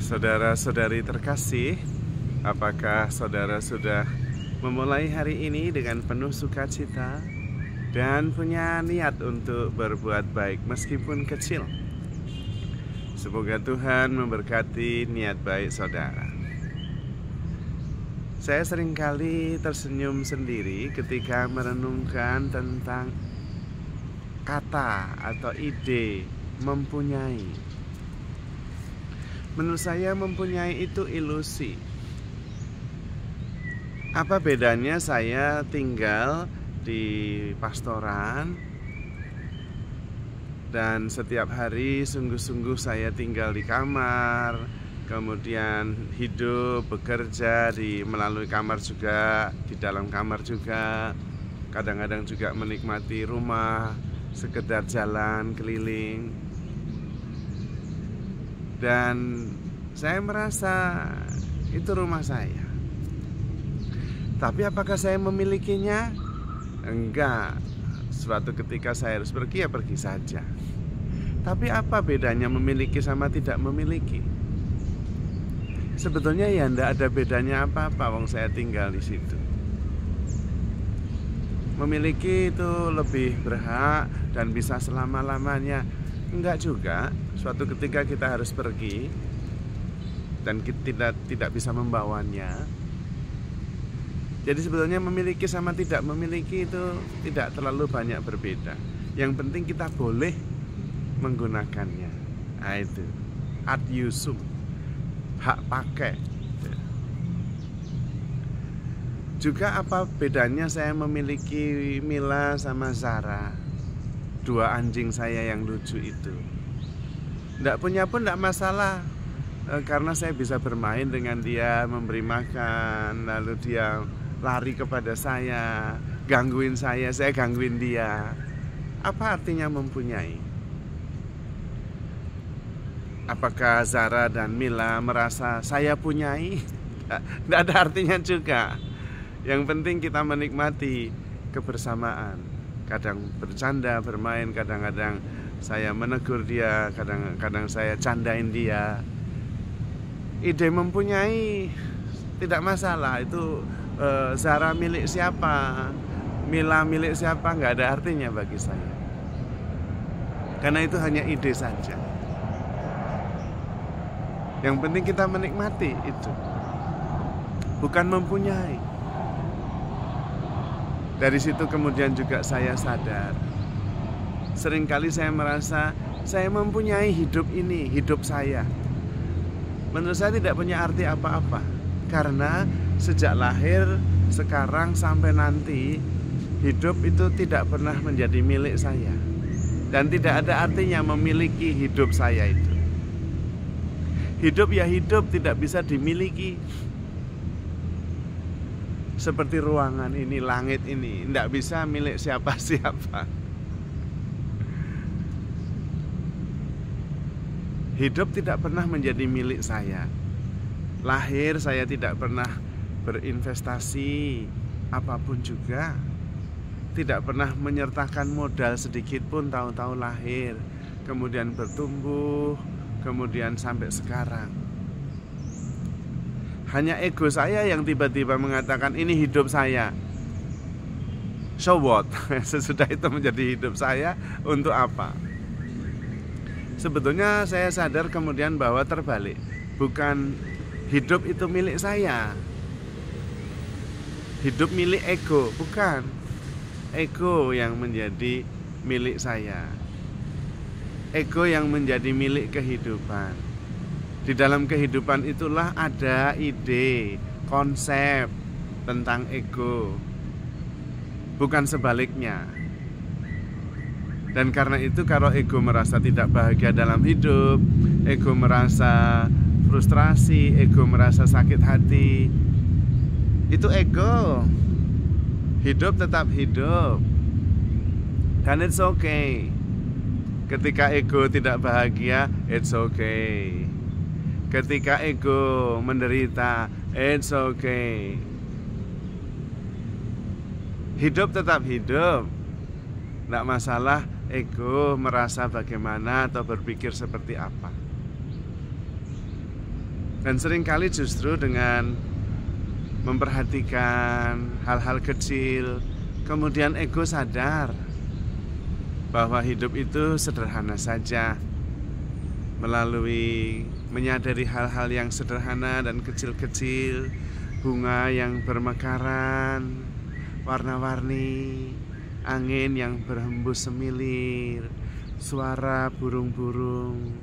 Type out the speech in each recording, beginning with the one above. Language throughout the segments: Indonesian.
Saudara-saudari terkasih, apakah saudara sudah memulai hari ini dengan penuh sukacita dan punya niat untuk berbuat baik meskipun kecil? Semoga Tuhan memberkati niat baik saudara. Saya seringkali tersenyum sendiri ketika merenungkan tentang kata atau ide mempunyai. Menurut saya mempunyai itu ilusi. Apa bedanya saya tinggal di pastoran dan setiap hari sungguh-sungguh saya tinggal di kamar, kemudian hidup, bekerja melalui kamar juga, di dalam kamar juga, kadang-kadang juga menikmati rumah, sekedar jalan keliling. Dan saya merasa itu rumah saya. Tapi apakah saya memilikinya? Enggak. Suatu ketika saya harus pergi, ya pergi saja. Tapi apa bedanya memiliki sama tidak memiliki? Sebetulnya ya enggak ada bedanya apa-apa, wong saya tinggal di situ. Memiliki itu lebih berhak dan bisa selama-lamanya. Enggak juga. Suatu ketika kita harus pergi dan kita tidak bisa membawanya. Jadi sebetulnya memiliki sama tidak memiliki itu tidak terlalu banyak berbeda. Yang penting kita boleh menggunakannya. Nah itu ad usum, hak pakai. Juga apa bedanya saya memiliki Mila sama Zara, dua anjing saya yang lucu itu. Nggak punya pun nggak masalah, karena saya bisa bermain dengan dia, memberi makan, lalu dia lari kepada saya, gangguin saya gangguin dia. Apa artinya mempunyai? Apakah Zara dan Mila merasa saya punyai? Nggak ada artinya juga. Yang penting kita menikmati kebersamaan. Kadang bercanda, bermain, kadang-kadang saya menegur dia, kadang-kadang saya candain dia. Ide mempunyai tidak masalah. Itu Zara milik siapa, Mila milik siapa, nggak ada artinya bagi saya. Karena itu hanya ide saja. Yang penting kita menikmati itu, bukan mempunyai. Dari situ kemudian juga saya sadar, seringkali saya merasa saya mempunyai hidup ini, hidup saya. Menurut saya tidak punya arti apa-apa. Karena sejak lahir, sekarang sampai nanti, hidup itu tidak pernah menjadi milik saya. Dan tidak ada artinya memiliki hidup saya itu. Hidup ya hidup, tidak bisa dimiliki. Seperti ruangan ini, langit ini, tidak bisa milik siapa-siapa. Hidup tidak pernah menjadi milik saya. Lahir saya tidak pernah berinvestasi apapun juga. Tidak pernah menyertakan modal sedikit pun tahun-tahun lahir. Kemudian bertumbuh, kemudian sampai sekarang. Hanya ego saya yang tiba-tiba mengatakan ini hidup saya. So what? Sesudah itu menjadi hidup saya untuk apa? Sebetulnya saya sadar kemudian bahwa terbalik. Bukan hidup itu milik saya, hidup milik ego, bukan. Ego yang menjadi milik saya, ego yang menjadi milik kehidupan. Di dalam kehidupan itulah ada ide, konsep tentang ego, bukan sebaliknya. Dan karena itu kalau ego merasa tidak bahagia dalam hidup, ego merasa frustrasi, ego merasa sakit hati, itu ego. Hidup tetap hidup, dan it's okay. Ketika ego tidak bahagia, it's okay. Ketika ego menderita, it's okay. Hidup tetap hidup, tidak masalah ego merasa bagaimana atau berpikir seperti apa. Dan seringkali justru dengan memperhatikan hal-hal kecil, kemudian ego sadar bahwa hidup itu sederhana saja. Melalui menyadari hal-hal yang sederhana dan kecil-kecil, bunga yang bermekaran, warna-warni, angin yang berhembus semilir, suara burung-burung,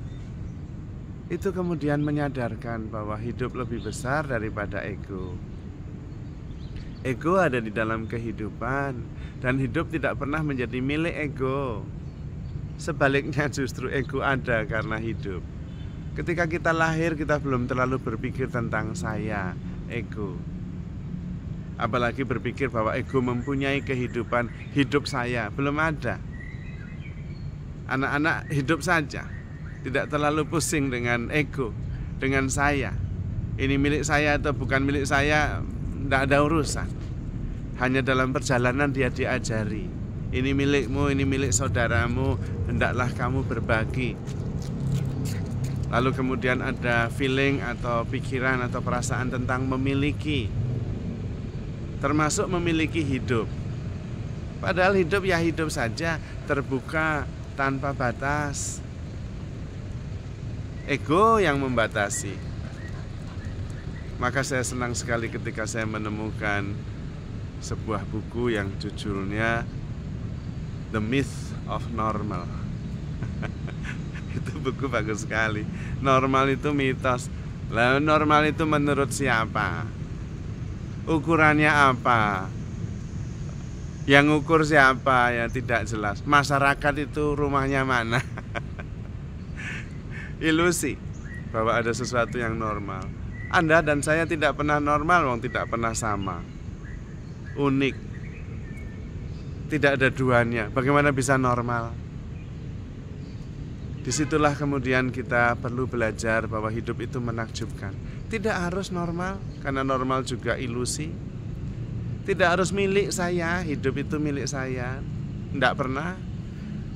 itu kemudian menyadarkan bahwa hidup lebih besar daripada ego. Ego ada di dalam kehidupan, dan hidup tidak pernah menjadi milik ego. Sebaliknya justru ego ada karena hidup. Ketika kita lahir, kita belum terlalu berpikir tentang saya, ego. Apalagi berpikir bahwa ego mempunyai kehidupan, hidup saya, belum ada. Anak-anak hidup saja, tidak terlalu pusing dengan ego, dengan saya. Ini milik saya atau bukan milik saya, tidak ada urusan. Hanya dalam perjalanan dia diajari, ini milikmu, ini milik saudaramu, hendaklah kamu berbagi. Lalu kemudian ada feeling atau pikiran atau perasaan tentang memiliki, termasuk memiliki hidup. Padahal hidup ya hidup saja, terbuka, tanpa batas. Ego yang membatasi. Maka saya senang sekali ketika saya menemukan sebuah buku yang judulnya The Myth of Normal. Itu buku bagus sekali. Normal itu mitos. Lalu normal itu menurut siapa? Ukurannya apa? Yang ukur siapa? Ya tidak jelas. Masyarakat itu rumahnya mana? Ilusi bahwa ada sesuatu yang normal. Anda dan saya tidak pernah normal, wong tidak pernah sama. Unik. Tidak ada duanya. Bagaimana bisa normal? Disitulah kemudian kita perlu belajar bahwa hidup itu menakjubkan. Tidak harus normal, karena normal juga ilusi. Tidak harus milik saya, hidup itu milik saya. Tidak pernah.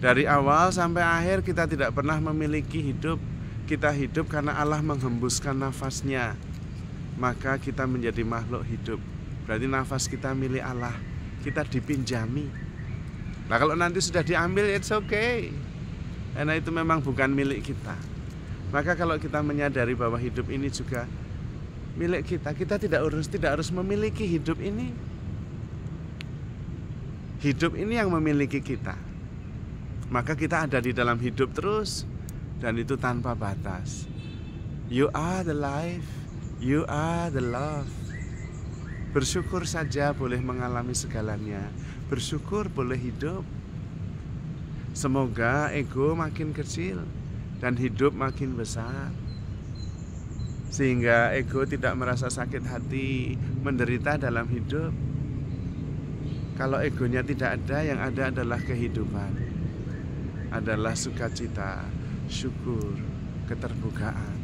Dari awal sampai akhir kita tidak pernah memiliki hidup. Kita hidup karena Allah menghembuskan nafasnya. Maka kita menjadi makhluk hidup. Berarti nafas kita milik Allah. Kita dipinjami. Nah kalau nanti sudah diambil, it's okay. Karena itu memang bukan milik kita. Maka kalau kita menyadari bahwa hidup ini juga milik kita, kita tidak harus memiliki hidup ini. Hidup ini yang memiliki kita. Maka kita ada di dalam hidup terus, dan itu tanpa batas. You are the life, you are the love. Bersyukur saja boleh mengalami segalanya. Bersyukur boleh hidup. Semoga ego makin kecil dan hidup makin besar, sehingga ego tidak merasa sakit hati, menderita dalam hidup. Kalau egonya tidak ada, yang ada adalah kehidupan, adalah sukacita, syukur, keterbukaan,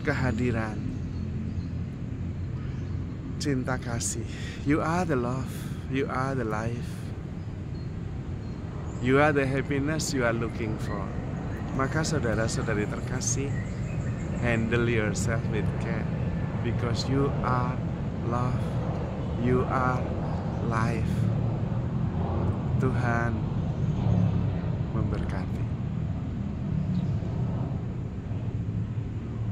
kehadiran, cinta kasih. You are the love, you are the life. You are the happiness you are looking for. Maka saudara-saudari terkasih, handle yourself with care, because you are love, you are life. Tuhan memberkati.